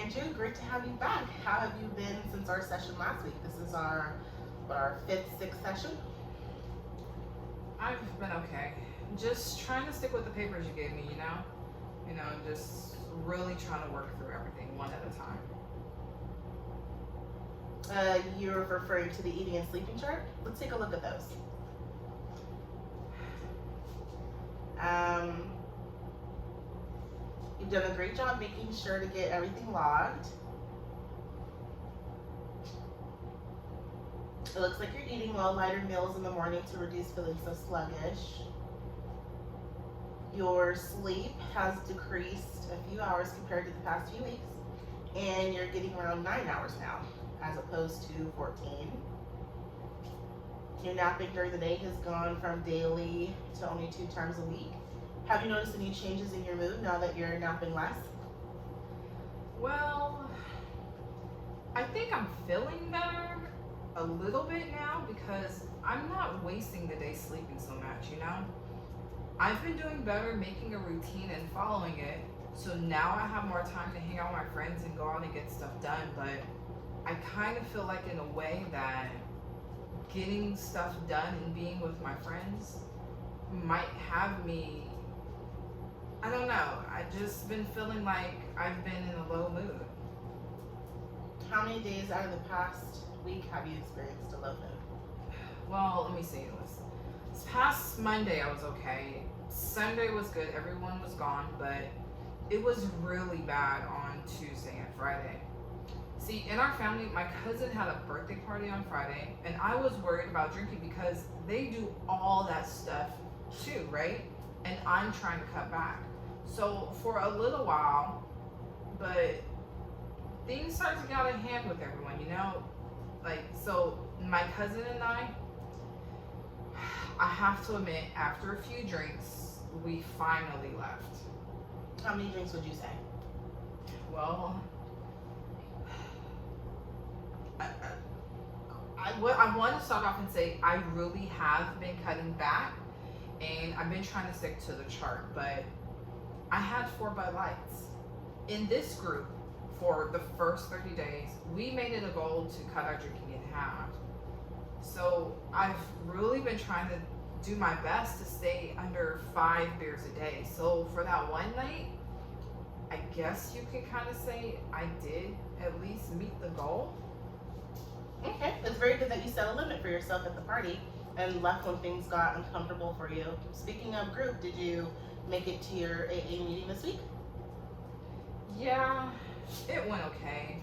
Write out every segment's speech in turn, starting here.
Andrew, great to have you back. How have you been since our session last week? This is our fifth, sixth session. I've been okay. Just trying to stick with the papers you gave me, just really trying to work through everything one at a time. You're referring to the eating and sleeping chart. Let's take a look at those. You've done a great job making sure to get everything logged. It looks like you're eating well, lighter meals in the morning to reduce feeling so sluggish. Your sleep has decreased a few hours compared to the past few weeks, and you're getting around 9 hours now, as opposed to 14. Your napping during the day has gone from daily to only 2 times a week. Have you noticed any changes in your mood now that you're napping less? Well, I think I'm feeling better a little bit now because I'm not wasting the day sleeping so much. I've been doing better making a routine and following it, so now I have more time to hang out with my friends and go out and get stuff done, but I kind of feel like in a way that getting stuff done and being with my friends might have me, I don't know, I've just been feeling like I've been in a low mood. How many days out of the past week have you experienced a low mood? Well, let me see this. This past Monday I was okay. Sunday was good, everyone was gone, but it was really bad on Tuesday and Friday. See, in our family, my cousin had a birthday party on Friday, and I was worried about drinking because they do all that stuff too, right? And I'm trying to cut back. So for a little while, but things started to get out of hand with everyone, so my cousin and I have to admit, after a few drinks, we finally left. How many drinks would you say? Well, I want to start off and say I really have been cutting back, and I've been trying to stick to the chart, but I had 4 Bud Lights. In this group, for the first 30 days, we made it a goal to cut our drinking in half. So I've really been trying to do my best to stay under 5 beers a day. So for that one night, I guess you could kind of say I did at least meet the goal. Okay, it's very good that you set a limit for yourself at the party and left when things got uncomfortable for you. Speaking of group, did you make it to your AA meeting this week? Yeah, it went okay.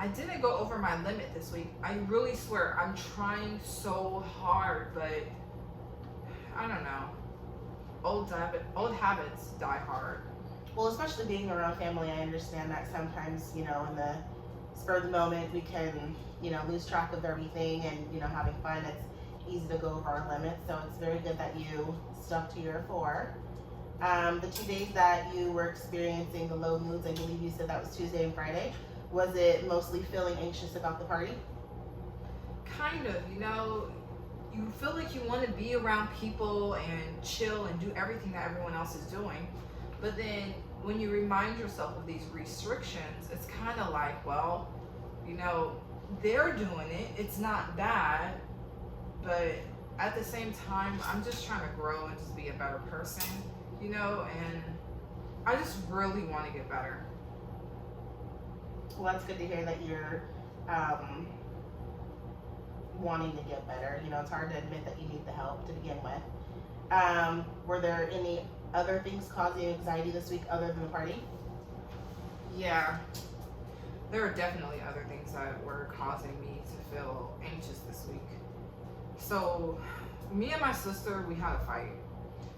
I didn't go over my limit this week. I really swear I'm trying so hard, but I don't know. Old habits die hard. Well, especially being around family, I understand that sometimes, in the spur of the moment, we can, lose track of everything and, having fun, it's easy to go over our limits. So it's very good that you stuck to your 4. The 2 days that you were experiencing the low moods, I believe you said that was Tuesday and Friday. Was it mostly feeling anxious about the party? Kind of, you feel like you want to be around people and chill and do everything that everyone else is doing. But then when you remind yourself of these restrictions, it's kind of like, well, they're doing it. It's not bad. But at the same time, I'm just trying to grow and just be a better person, and I just really want to get better. Well, that's good to hear that you're wanting to get better. It's hard to admit that you need the help to begin with. Were there any other things causing you anxiety this week other than the party? Yeah, there are definitely other things that were causing me to feel anxious this week. So, me and my sister, we had a fight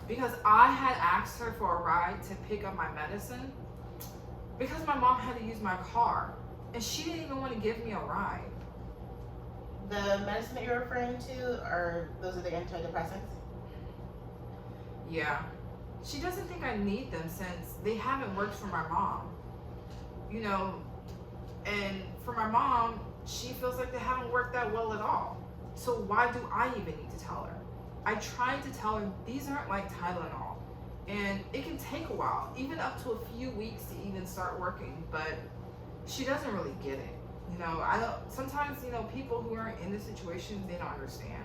because I had asked her for a ride to pick up my medicine because my mom had to use my car, and she didn't even want to give me a ride. The medicine that you're referring to, those are the antidepressants? Yeah. She doesn't think I need them since they haven't worked for my mom. And for my mom, she feels like they haven't worked that well at all. So why do I even need to tell her? I tried to tell her these aren't like Tylenol, and it can take a while, even up to a few weeks to even start working, but she doesn't really get it. You know, I don't. Sometimes, you know, people who aren't in the situation, they don't understand.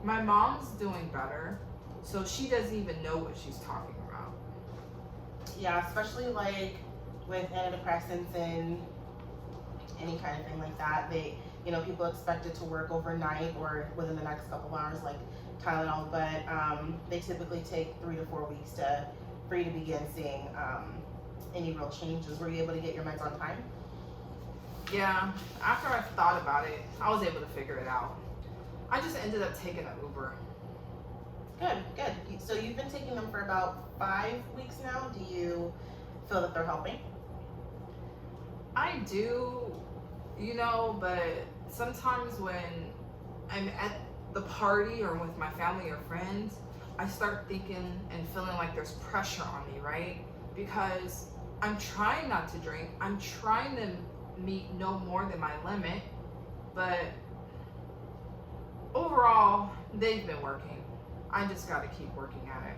My mom's doing better, so she doesn't even know what she's talking about. Yeah, especially like with antidepressants and any kind of thing like that. They, people expect it to work overnight or within the next couple of hours, like Tylenol, but they typically take 3 to 4 weeks for you to begin seeing any real changes. Were you able to get your meds on time? Yeah, after I thought about it, I was able to figure it out. I just ended up taking an Uber. Good. So you've been taking them for about 5 weeks now. Do you feel that they're helping? I do, but sometimes when I'm at the party or with my family or friends, I start thinking and feeling like there's pressure on me, right? Because I'm trying not to drink. I'm trying to meet no more than my limit, but overall, they've been working. I just got to keep working at it.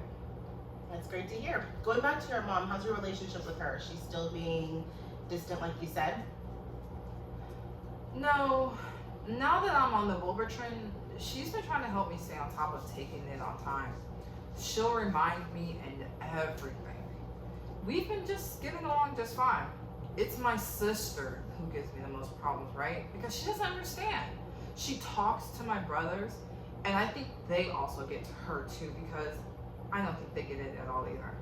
That's great to hear. Going back to your mom, how's your relationship with her? Is she still being distant like you said? No, now that I'm on the Wellbutrin, she's been trying to help me stay on top of taking it on time. She'll remind me and everything. We've been just getting along just fine. It's my sister who gives me the most problems, right? Because she doesn't understand. She talks to my brothers, and I think they also get to her too, because I don't think they get it at all either.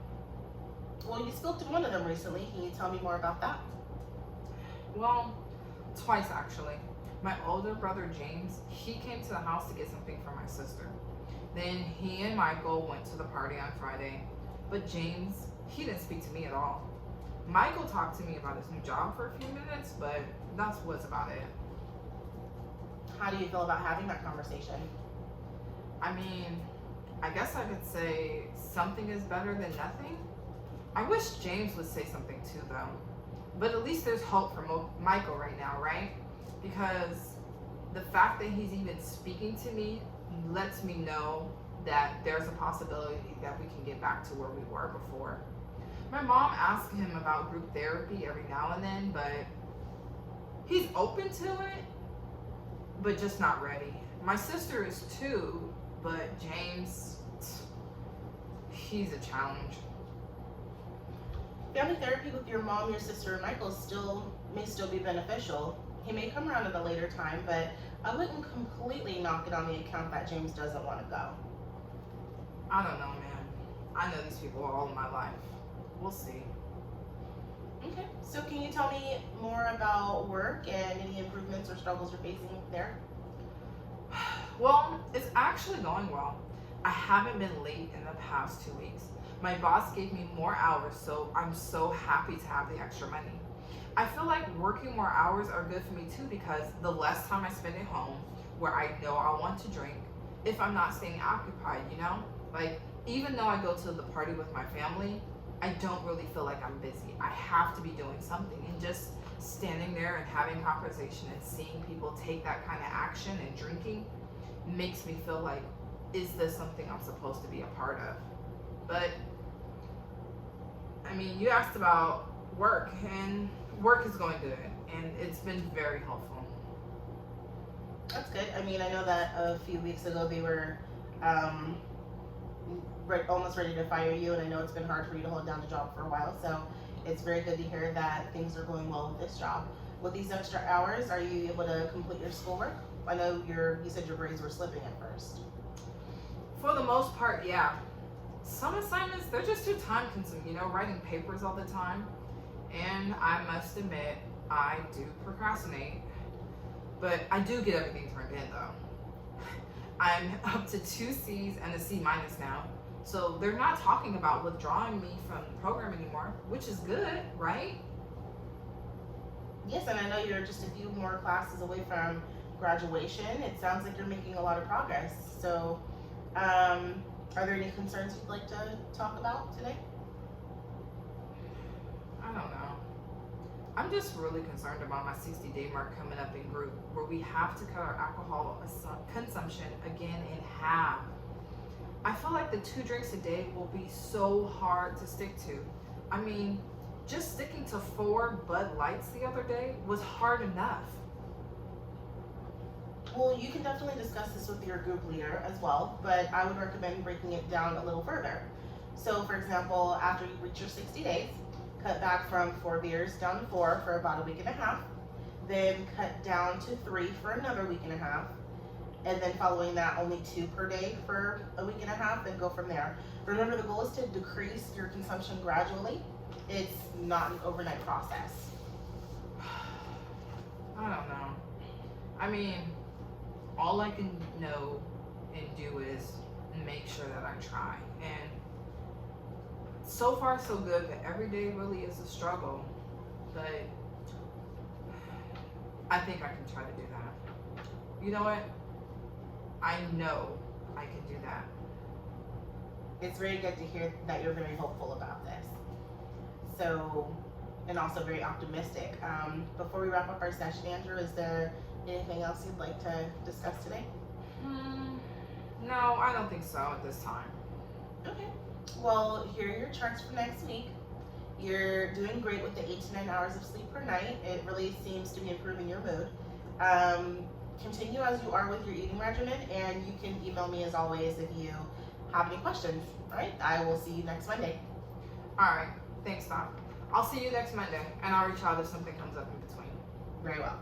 Well, you spoke to one of them recently. Can you tell me more about that? Well, twice actually. My older brother James, he came to the house to get something for my sister. Then he and Michael went to the party on Friday, but James, he didn't speak to me at all. Michael talked to me about his new job for a few minutes, but that's what's about it. How do you feel about having that conversation? I mean, I guess I could say something is better than nothing. I wish James would say something too, though. But at least there's hope for Michael right now, right? Because the fact that he's even speaking to me lets me know that there's a possibility that we can get back to where we were before. My mom asks him about group therapy every now and then, but he's open to it, but just not ready. My sister is too, but James, he's a challenge. Family therapy with your mom, your sister, and Michael may still be beneficial. He may come around at a later time, but I wouldn't completely knock it on the account that James doesn't want to go. I don't know, man. I know these people all my life. We'll see. Okay, so can you tell me more about work and any improvements or struggles you're facing there? Well, it's actually going well. I haven't been late in the past 2 weeks. My boss gave me more hours, so I'm so happy to have the extra money. I feel like working more hours are good for me too, because the less time I spend at home where I know I want to drink, if I'm not staying occupied, Like, even though I go to the party with my family, I don't really feel like I'm busy. I have to be doing something, and just standing there and having conversation and seeing people take that kind of action and drinking makes me feel like, is this something I'm supposed to be a part of? But I mean, you asked about work, and work is going good, and it's been very helpful. That's good. I mean, I know that a few weeks ago they were almost ready to fire you, and I know it's been hard for you to hold down the job for a while, so it's very good to hear that things are going well with this job. With these extra hours, are you able to complete your schoolwork? I know you said your grades were slipping at first. For the most part, yeah. Some assignments, they're just too time consuming, writing papers all the time. And I must admit, I do procrastinate. But I do get everything turned in, though. I'm up to 2 C's and a C minus now. So they're not talking about withdrawing me from the program anymore, which is good, right? Yes, and I know you're just a few more classes away from graduation. It sounds like you're making a lot of progress. So, are there any concerns you'd like to talk about today? I don't know. I'm just really concerned about my 60-day mark coming up in group, where we have to cut our alcohol consumption again in half. I feel like the 2 drinks a day will be so hard to stick to. I mean, just sticking to 4 Bud Lights the other day was hard enough. Well, you can definitely discuss this with your group leader as well, but I would recommend breaking it down a little further. So, for example, after you reach your 60 days, cut back from 4 beers down to 4 for about a week and a half, then cut down to 3 for another week and a half, and then following that, only 2 per day for a week and a half, and go from there. Remember, the goal is to decrease your consumption gradually. It's not an overnight process. I don't know. I mean, all I can know and do is make sure that I try. And so far so good, but every day really is a struggle. But I think I can try to do that. You know what? I know I can do that. It's very good to hear that you're very hopeful about this. So, and also very optimistic. Before we wrap up our session, Andrew, is there anything else you'd like to discuss today? No, I don't think so at this time. Okay. Well, here are your charts for next week. You're doing great with the 8 to 9 hours of sleep per night. It really seems to be improving your mood. Continue as you are with your eating regimen, and you can email me as always if you have any questions. All right, I will see you next Monday. All right, thanks, Doc. I'll see you next Monday, and I'll reach out if something comes up in between. Very well.